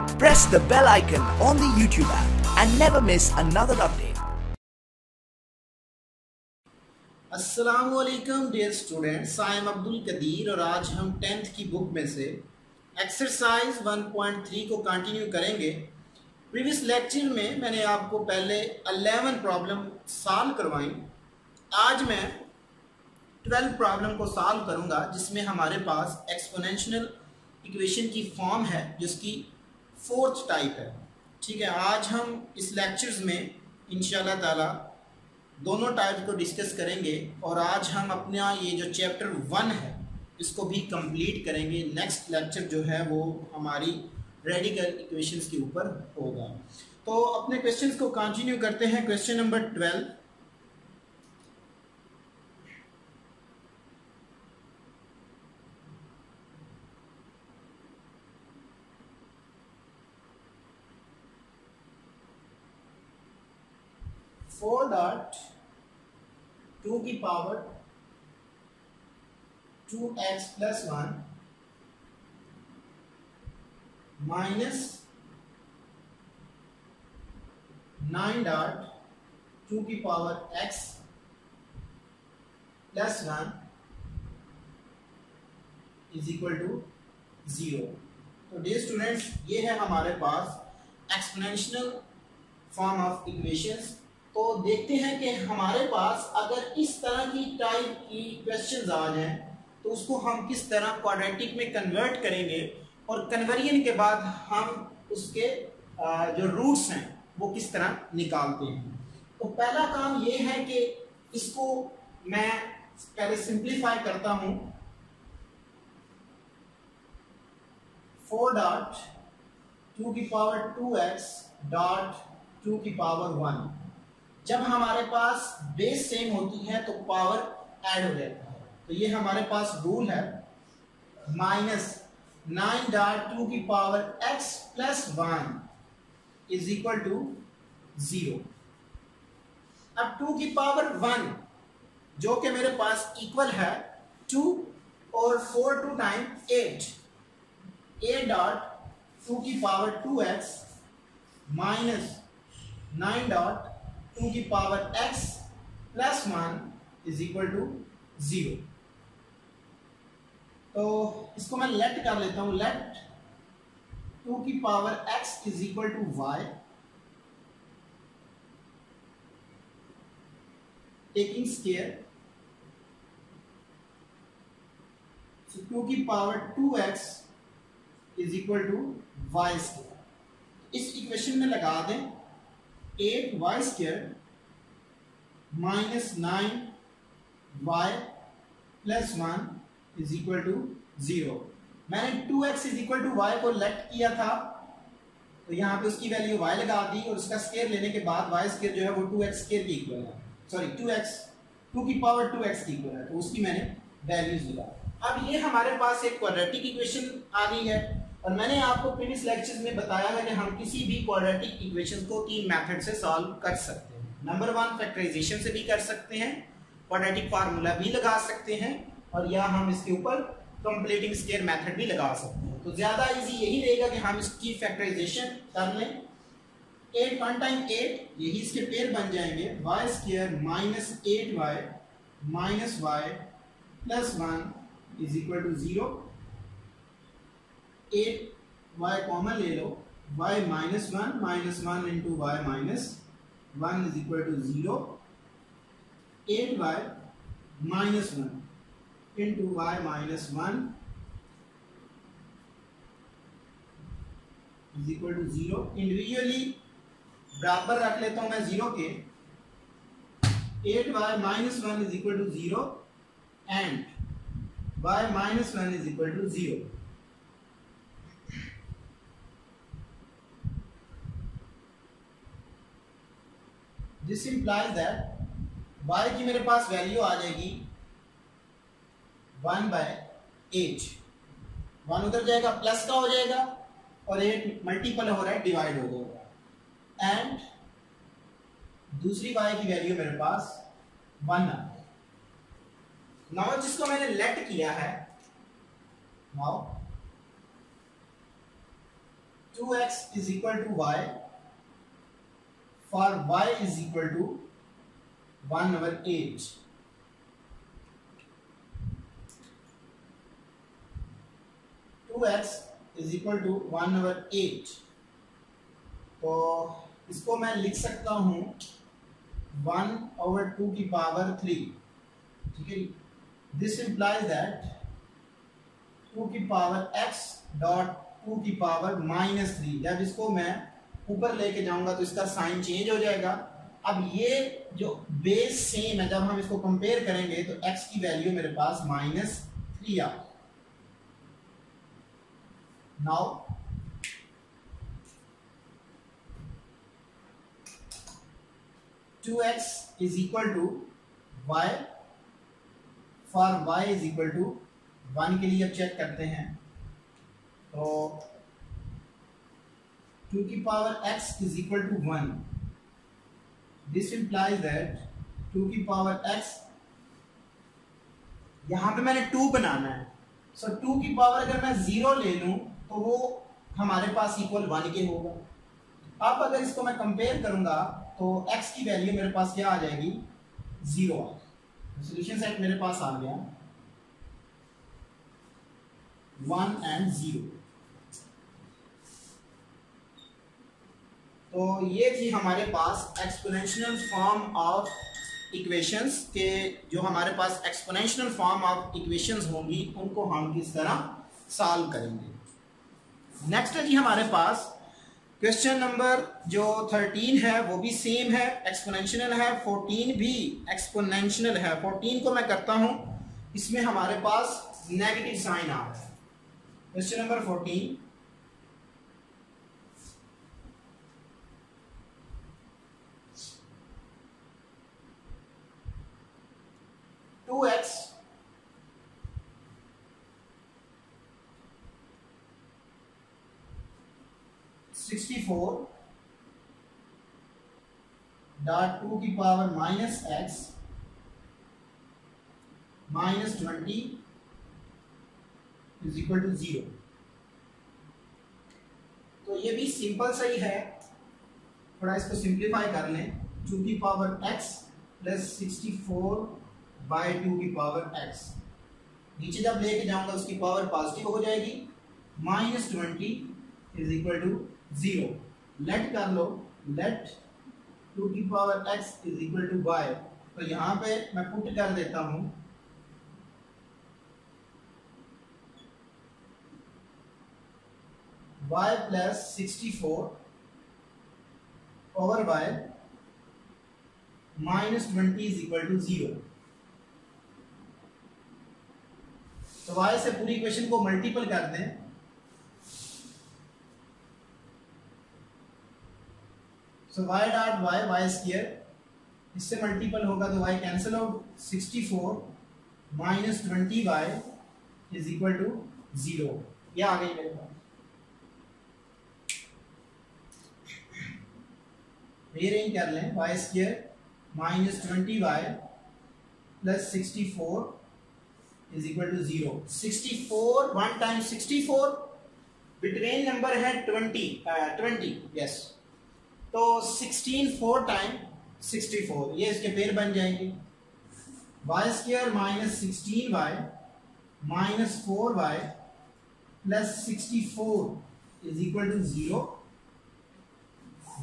Press the bell icon on the YouTube app and never miss another update. अस्सलामुअलैकुम dear students, I am Abdul Qadeer और आज हम 10th की book में से एक्सरसाइज 1.3 को कंटिन्यू करेंगे। प्रीवियस लेक्चर में मैंने आपको पहले 11 प्रॉब्लम सॉल्व करवाई। आज मैं 12 प्रॉब्लम को सॉल्व करूंगा जिसमें हमारे पास एक्सपोनेंशियल इक्वेशन की फॉर्म है जिसकी 4th टाइप है। ठीक है, आज हम इस लेक्चर्स में इंशाल्लाह ताला दोनों टाइप को डिस्कस करेंगे और आज हम अपना ये जो चैप्टर 1 है इसको भी कंप्लीट करेंगे। नेक्स्ट लेक्चर जो है वो हमारी रेडिकल इक्वेशंस के ऊपर होगा। तो अपने क्वेश्चंस को कंटिन्यू करते हैं। क्वेश्चन नंबर 12, फोर डॉट 2 की power 2x plus 1 minus 9 dot 2 की power x plus 1 is equal to 0। तो डियर स्टूडेंट्स, ये है हमारे पास एक्सपोनेंशियल फॉर्म ऑफ इक्वेशंस। तो देखते हैं कि हमारे पास अगर इस तरह की टाइप की क्वेश्चंस आ जाएं तो उसको हम किस तरह क्वाड्रेटिक में कन्वर्ट करेंगे और कन्वर्जन के बाद हम उसके जो रूट्स हैं वो किस तरह निकालते हैं। तो पहला काम ये है कि इसको मैं पहले सिंप्लीफाई करता हूं। 4 डॉट 2 की पावर 2x डॉट 2 की पावर 1। जब हमारे पास बेस सेम होती है तो पावर ऐड हो जाता है। तो ये हमारे पास रूल है माइनस 9 डॉट 2 की power x plus 1 is equal to 0। अब 2 की पावर 1 जो कि मेरे पास इक्वल है 2 और 4 2 टाइम 8 डॉट 2 की पावर 2x माइनस 9 डॉट 2 की power x plus 1 is equal to 0। तो इसको मैं लेट कर लेता हूं। लेट 2 की power x is equal to y taking square. So 2 की power 2x is equal to y square. इस इक्वेशन में लगा दें 8y square minus 9y plus 1 is equal to 0। मैंने 2x is equal to y को let किया था तो यहाँ पे उसकी वैल्यू y लगा दी और उसका स्क्वायर लेने के बाद y स्क्वायर जो है वो 2x स्क्वायर की इक्वल है। सॉरी 2 की पावर 2x की इक्वल है, तो उसकी मैंने वैल्यूज लगा। अब ये हमारे पास एक क्वाड्रेटिक इक्वेशन आ गई है और मैंने आपको प्रीवियस लेक्चर्स में बताया है कि हम किसी भी क्वाड्रेटिक इक्वेशन को 3 मेथड से सॉल्व कर सकते हैं। नंबर 1 फैक्टराइजेशन से भी कर सकते हैं, क्वाड्रेटिक फार्मूला भी लगा सकते हैं और या हम इसके ऊपर कंप्लीटिंग स्क्वायर मेथड भी लगा सकते हैं। तो ज्यादा इजी यही रहेगा कि हम इसकी फैक्टराइजेशन कर लें। 8 1 टाइम 8 यही इसके पेयर बन जाएंगे। y square minus 8y minus y plus 1 is equal to 0। 8y common ले लो, y minus 1 into y minus 1 is equal to 0। 8y minus 1 into y minus 1 is equal to 0। Individually बराबर रख लेता हूं मैं 0 के। 8y minus 1 is equal to 0 and y minus 1 is equal to 0। This implies that y की मेरे पास value आ जाएगी 1/8। 1 उधर जाएगा प्लस का हो जाएगा और 8 मल्टीपल हो रहा है डिवाइड हो जाएगा एंड दूसरी y की वैल्यू मेरे पास 1 आ गई। नाउ जिसको मैंने लेट किया है, now 2x is equal to y for y is equal to 1/8. 2x is equal to 1/8. तो इसको मैं लिख सकता हूं 1/2 की पावर 3. ठीक है, दिस इंप्लाइज दैट 2 की पावर x डॉट 2 की पावर -3. जब इसको मैं ऊपर लेके जाऊंगा तो इसका साइन चेंज हो जाएगा. अब ये जो बेस सेम है, जब हम इसको कंपेयर करेंगे तो x की वैल्यू मेरे पास -3 आ. Now two x is equal to y for y is equal to 1 के लिए अब चेक करते हैं. तो 2 की power x is equal to 1. This implies that 2 की पावर x, यहां पे मैंने 2 बनाना है. सो 2 की पावर अगर मैं 0 ले लूं तो वो हमारे पास इक्वल 1 के होगा. अब अगर इसको मैं कंपेयर करूंगा तो x की वैल्यू मेरे पास क्या आ जाएगी, 0 आ. सॉल्यूशन सेट मेरे पास आ गया 1 and 0. तो ये थी हमारे पास एक्सपोनेंशियल फॉर्म ऑफ इक्वेशंस के, जो हमारे पास एक्सपोनेंशियल फॉर्म ऑफ इक्वेशंस होंगी उनको हम किस तरह सॉल्व करेंगे. नेक्स्ट है जी हमारे पास क्वेश्चन नंबर जो 13 है वो भी सेम है, एक्सपोनेंशियल है. 14 भी एक्सपोनेंशियल है. 14 को मैं करता हूं, इसमें हमारे पास नेगेटिव साइन आ रहा है. Question number 14, two x dot 2 की power -x -20 is equal to 0. तो ये भी सिंपल सा ही है, थोड़ा इसको सिंप्लीफाई कर लें. 2 की पावर x प्लस 64 बाई 2 की पावर x. नीचे जब लेके जाऊंगा उसकी पावर पॉजिटिव हो जाएगी. -20 इज इक्वल टू 0. लेट कर लो, लेट 2 की power x is equal to y. तो यहां पे मैं पुट कर देता हूं y plus 64 over y -20 is equal to 0. तो y से पूरी इक्वेशन को मल्टीपल कर दें. So y dot y square, इससे मल्टीपल होगा तो y cancel out. 64 -20y is equal to 0. ये आ गई मेरे पास. रीअरेंज कर लें. y square -20y plus 64 is equal to 0. 64 1 time 64, between number है 20 यस. तो 16 4 टाइम 64, ये इसके पेयर बन जाएंगे. y square -16y -4y plus 64 is equal to 0.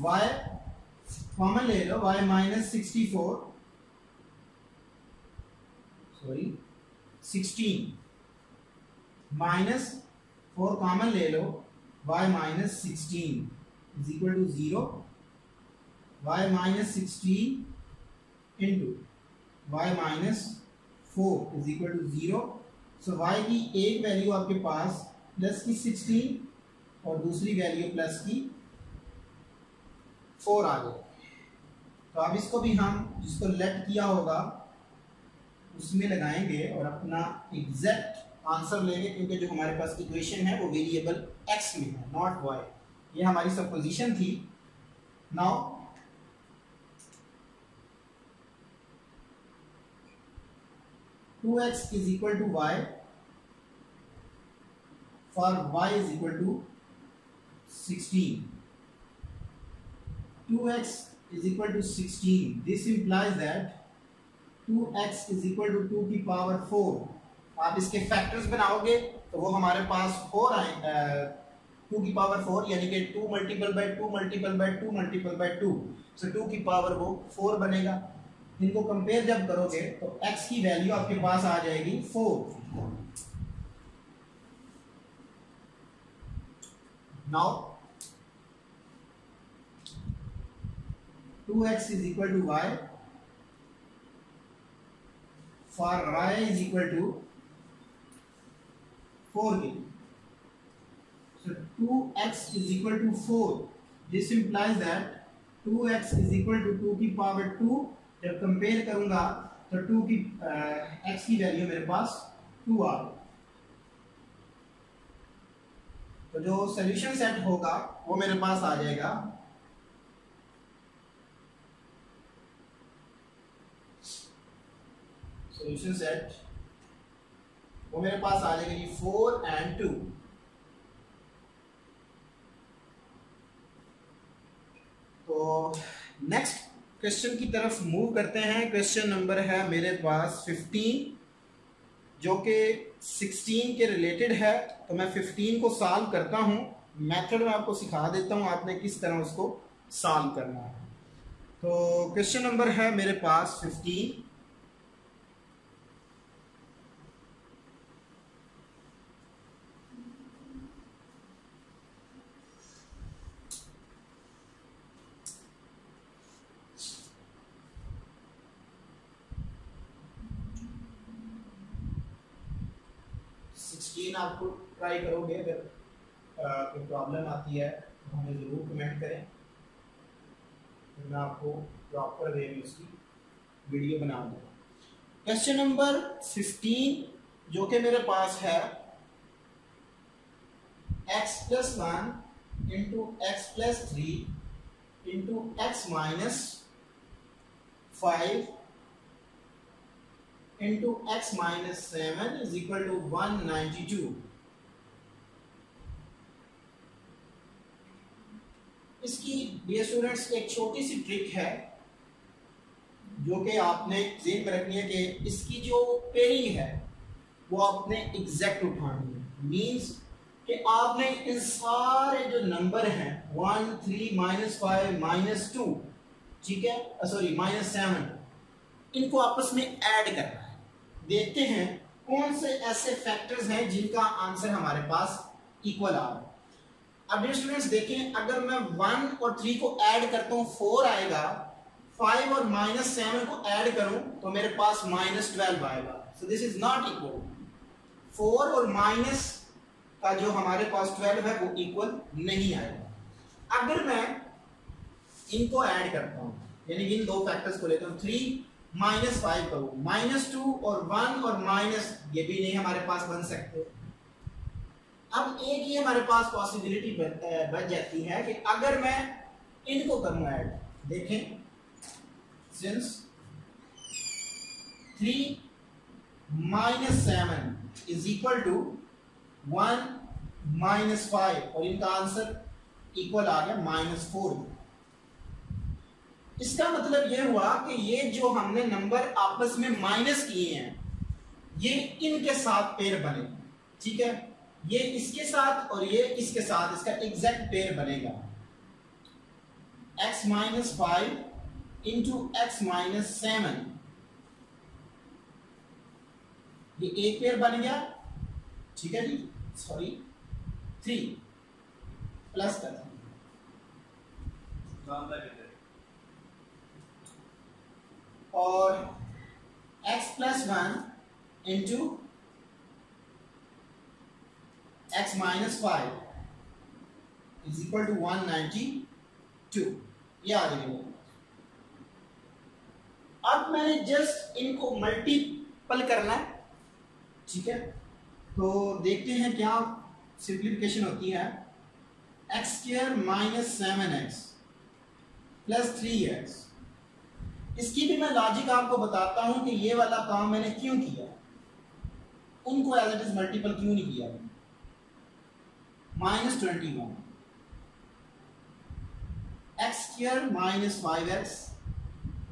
y common ले लो, y -64 सॉरी 16 -4 कॉमन ले लो, y -16 is equal to 0. y -16 into y -4 is equal to 0. So y की एक वैल्यू आपके पास प्लस की 16 और दूसरी वैल्यू प्लस की 4 आ गई. तो अब इसको भी हम जिसको लेट किया होगा उसमें लगाएंगे और अपना एग्जैक्ट आंसर लेंगे, क्योंकि जो हमारे पास इक्वेशन है वो वेरिएबल x में है, नॉट y. ये हमारी सपोजिशन थी. Now two x is equal to y for y is equal to 16. 2x is equal to 16. This implies that 2x is equal to 2 की पावर 4. आप इसके फैक्टर्स बनाओगे तो वो हमारे पास 4 आए, 2 की पावर 4 यानी कि 2 multiple bye 2 multiple bye 2 multiple bye 2, सो 2 की पावर वो 4 बनेगा. इनको कंपेयर जब करोगे तो x की वैल्यू आपके पास आ जाएगी 4. Now 2x is equal to y, for y is equal to 4k. So 2x is equal to 4. This implies that 2x is equal to 2 की पावर 2. जब कंपेयर करूंगा तो 2 की x की वैल्यू मेरे पास 2 आ गई. तो जो सॉल्यूशन सेट होगा वो मेरे पास आ जाएगा सॉल्यूशन सेट, वो मेरे पास आ जाएगा ये 4 and 2. तो नेक्स्ट क्वेश्चन की तरफ मूव करते हैं. क्वेश्चन नंबर है मेरे पास 15 जो कि 16 के रिलेटेड है. तो मैं 15 को सॉल्व करता हूं. मेथड में आपको सिखा देता हूं आपने किस तरह उसको सॉल्व करना है. तो क्वेश्चन नंबर है मेरे पास 15. आपको ट्राई करोगे, अगर कोई प्रॉब्लम आती है तो हमें ज़रूर कमेंट करें, तो मैं आपको प्रॉपर वे में उसकी वीडियो बना दूँगा. क्वेश्चन नंबर 15 जो कि मेरे पास है x plus 1 into x plus 3 into x minus 5 into x minus 7 is equal to 192. इसकी डियर स्टूडेंट्स एक छोटी सी ट्रिक है जो कि आपने ज़हन में रखनी है कि इसकी जो पेयरिंग है वो आपने एग्जैक्ट उठानी है. मींस कि आपने इन सारे जो नंबर हैं 1 3 -5 -2, ठीक है, सॉरी -7, इनको आपस में ऐड करना है. देखते हैं कौन से ऐसे फैक्टर्स हैं जिनका आंसर हमारे पास इक्वल आ रहा है. अब डियर स्टूडेंट्स देखें, अगर मैं 1 और 3 को ऐड करता हूं 4 आएगा, 5 और -7 को ऐड करूं तो मेरे पास -12 आएगा. So this is not equal. 4 और माइनस का जो हमारे पास 12 है वो इक्वल नहीं आएगा. अगर मैं इनको ऐड करता हूं, यानी इन दो फैक्टर्स को लेता हूं, 3 -5 करूं, -2 और 1 और माइनस, ये भी नहीं हमारे पास बन सकते. अब एक ही हमारे पास पॉसिबिलिटी बच जाती है कि अगर मैं इनको करूं ऐड. देखें, सिंस 3 -7 इज इक्वल टू 1 -5 और इनका आंसर इक्वल आ गया -4. इसका मतलब यह हुआ कि ये जो हमने नंबर आपस में माइनस किए हैं ये इनके साथ पेयर बने. ठीक है, ये इसके साथ और ये इसके साथ इसका एग्जैक्ट पेयर बनेगा. x - 5 इंटू x - 7, ये एक पेयर बन गया. ठीक है जी, सॉरी 3 प्लस कर और x plus 1 into x minus 5 is equal to 192. ये आ जाएगा. अब मैंने जस्ट इनको मल्टीपल करना है. ठीक है, तो देखते हैं क्या सिंप्लीफिकेशन होती है. x² - 7x plus 3x. इसकी भी मैं लॉजिक आपको बताता हूं कि ये वाला काम मैंने क्यों किया, उनको एज इट इज मल्टीपल क्यों नहीं किया. -21 x square minus 5x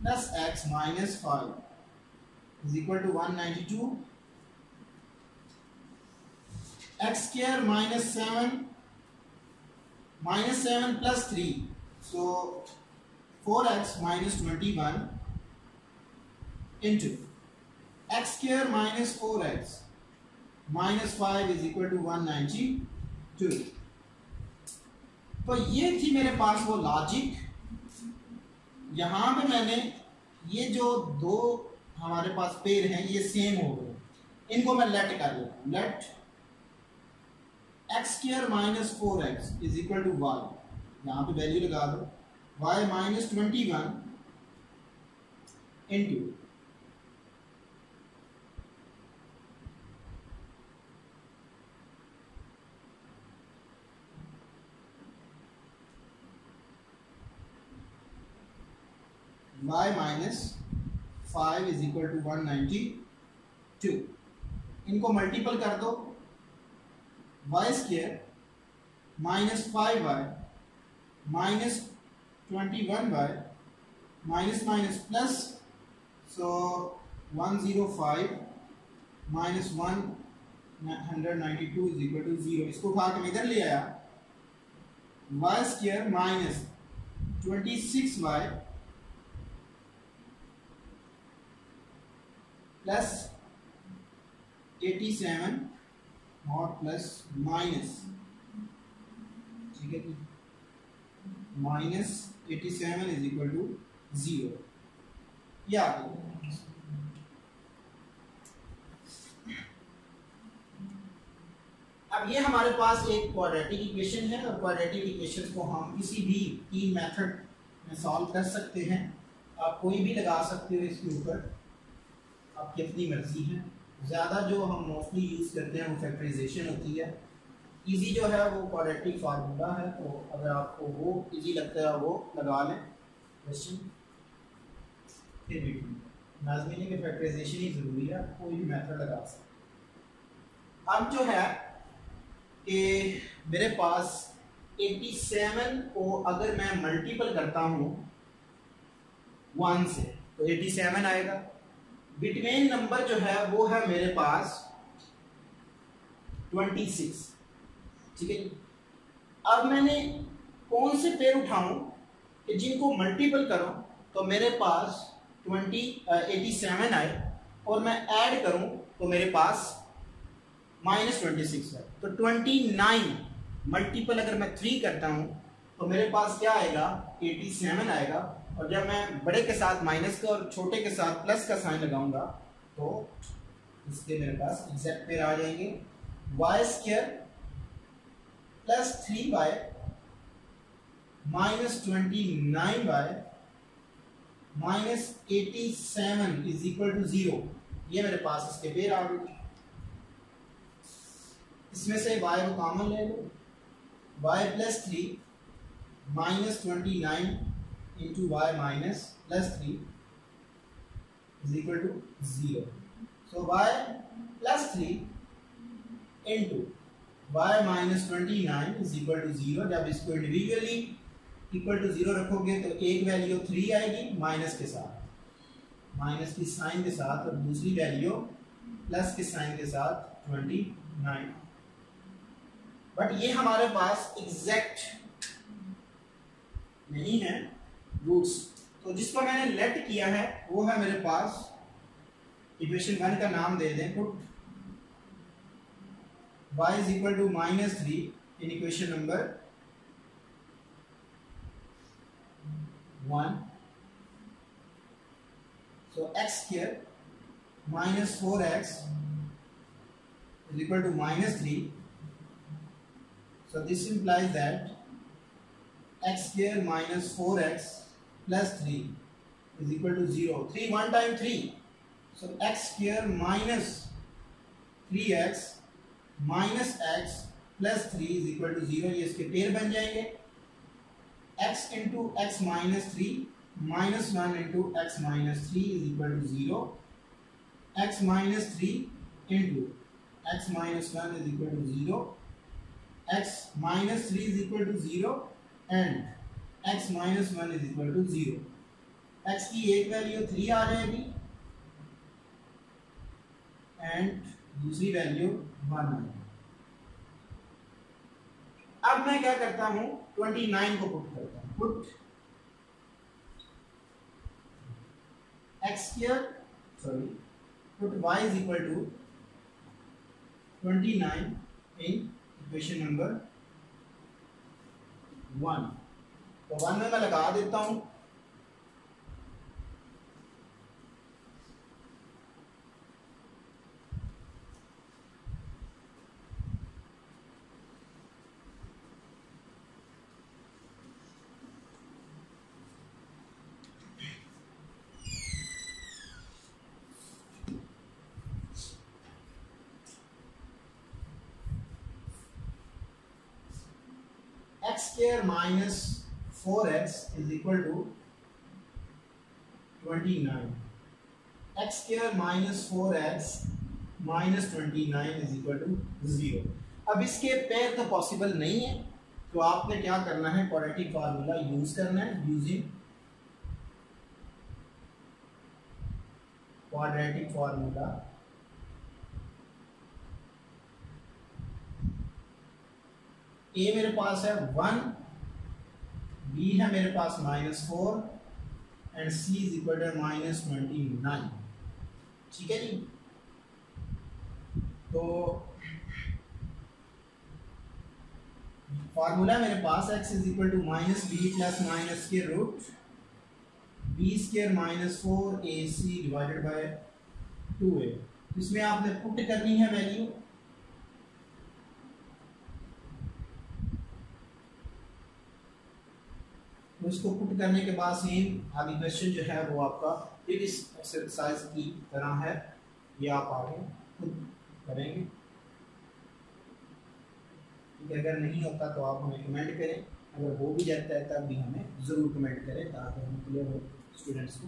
plus x minus 5 is equal to 192. X square minus 7 plus 3, so 4x minus 21 into x square minus 4x minus 5 is equal to 192. तो ये थी मेरे पास वो लॉजिक. यहां पे मैंने ये जो दो हमारे पास पेयर हैं ये सेम हो गए, इनको मैं लेट कर लेता हूं. Let x square minus 4x is equal to y, यहां पे वैल्यू लगा दो, y minus 21 into y minus 5 is equal to 192. इनको मल्टीपल कर दो, y square minus 5y minus 21y minus minus plus, so 105 minus 192 is equal to 0. इसको उठा के इधर ले आया, y square minus 26y plus 87 और प्लस माइनस, ठीक है, माइनस 87 इज इक्वल टू 0. या अब ये हमारे पास एक क्वाड्रेटिक इक्वेशन है, और क्वाड्रेटिक इक्वेशन को हम किसी भी तीन मेथड में सॉल्व कर सकते हैं. आप कोई भी लगा सकते हो इसके ऊपर, आपकी अपनी मर्जी है. ज़्यादा जो हम मोस्टली यूज़ करते हैं वो फैक्टराइजेशन होती है. इजी जो है वो क्वाड्रेटिक फार्मूला है, तो अगर आपको वो इजी लगता है वो लगा लें क्वेश्चन. फिर भी लाजमी नहीं कि फैक्टराइजेशन ही ज़रूरी है, कोई भी मेथड लगा सकते. अब जो है कि मेरे पास 87 को अगर मैं मल्टीपल करता हूँ 1 से तो 87 आएगा. बिटवीन नंबर जो है वो है मेरे पास 26, ठीक है. अब मैंने कौन से पेयर उठाऊं कि जिनको मल्टीपल करूं तो मेरे पास 87 आए, और मैं ऐड करूं तो मेरे पास माइनस 26 है. तो 29 मल्टीपल अगर मैं 3 करता हूं तो मेरे पास क्या आएगा, 87 आएगा. और जब मैं बड़े के साथ माइनस का और छोटे के साथ प्लस का साइन लगाऊंगा तो इसके मेरे पास एग्जैक्ट पेयर आ जाएंगे. Y square plus 3y minus 29y minus 87 is equal to 0. ये मेरे पास इसके पेयर आ गए. इसमें से y को कॉमन ले लो, y plus 3 minus 29 into y minus plus 3 is equal to 0. So y plus 3 into y minus 29 is equal to 0. जब इसको इंडिविजुअली इक्वल टू 0 रखोगे तो एक वैल्यू 3 आएगी माइनस के साथ, माइनस की साइन के साथ, और दूसरी वैल्यू प्लस के साइन के साथ 29. बट ये हमारे पास एग्जैक्ट नहीं है रूट्स, तो जिसको मैंने लेट किया है वो है मेरे पास इक्वेशन 1 का नाम दे दें, put y is equal to minus 3 in equation number 1. So x square minus 4x is equal to minus 3. So this implies that x square minus 4x plus 3 is equal to 0. 3 1 time 3, so x square minus 3x minus x plus 3 is equal to 0. ये इसके pair बन जाएंगे. x into x minus 3 minus 1 into x minus 3 is equal to 0. x minus 3 into x minus 1 is equal to 0. x minus 3 is equal to 0 and x minus 1 is equal to 0। x की एक value 3 आ जाएगी and दूसरी value 1 आएगी। अब मैं क्या करता हूं, 29 को पुट करता हूं। Put put y is equal to 29 in equation number 1। तो 1 में मैं लगा देता हूं। x square minus 4x is equal to 29। x square minus 4x minus 29 is equal to 0। अब इसके पेयर तो पॉसिबल नहीं है, तो आपने क्या करना है, क्वाड्रेटिक फार्मूला यूज करना है। यूजिंग क्वाड्रेटिक फार्मूला ए मेरे पास है 1, बी है मेरे पास -4 and c is equal to -29। ठीक है जी। तो फार्मूला मेरे पास x is equal to -b plus minus के root b square -4 ac divided by 2a। इसमें आपने पुट करनी है वैल्यू। तो इसको पुट करने के बाद सेम आगे क्वेश्चन जो है वो आपका फिर इस एक्सरसाइज की तरह है, ये आप आगे खुद करेंगे। ठीक है, अगर नहीं होता तो आप हमें कमेंट करें, अगर हो भी जाता है तब भी हमें ज़रूर कमेंट करें ताकि हम क्लियर हो, स्टूडेंट्स को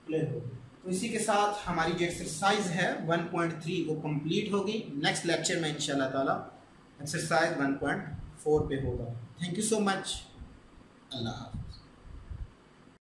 क्लियर हो। तो इसी के साथ हमारी जो एक्सरसाइज है 1.3 वो कंप्लीट होगी। नेक्स्ट लेक्चर में इंशाल्लाह ताला एक्सरसाइज 1.4 पे होगा। Thank you so much. अल्लाह हाफ़िज़।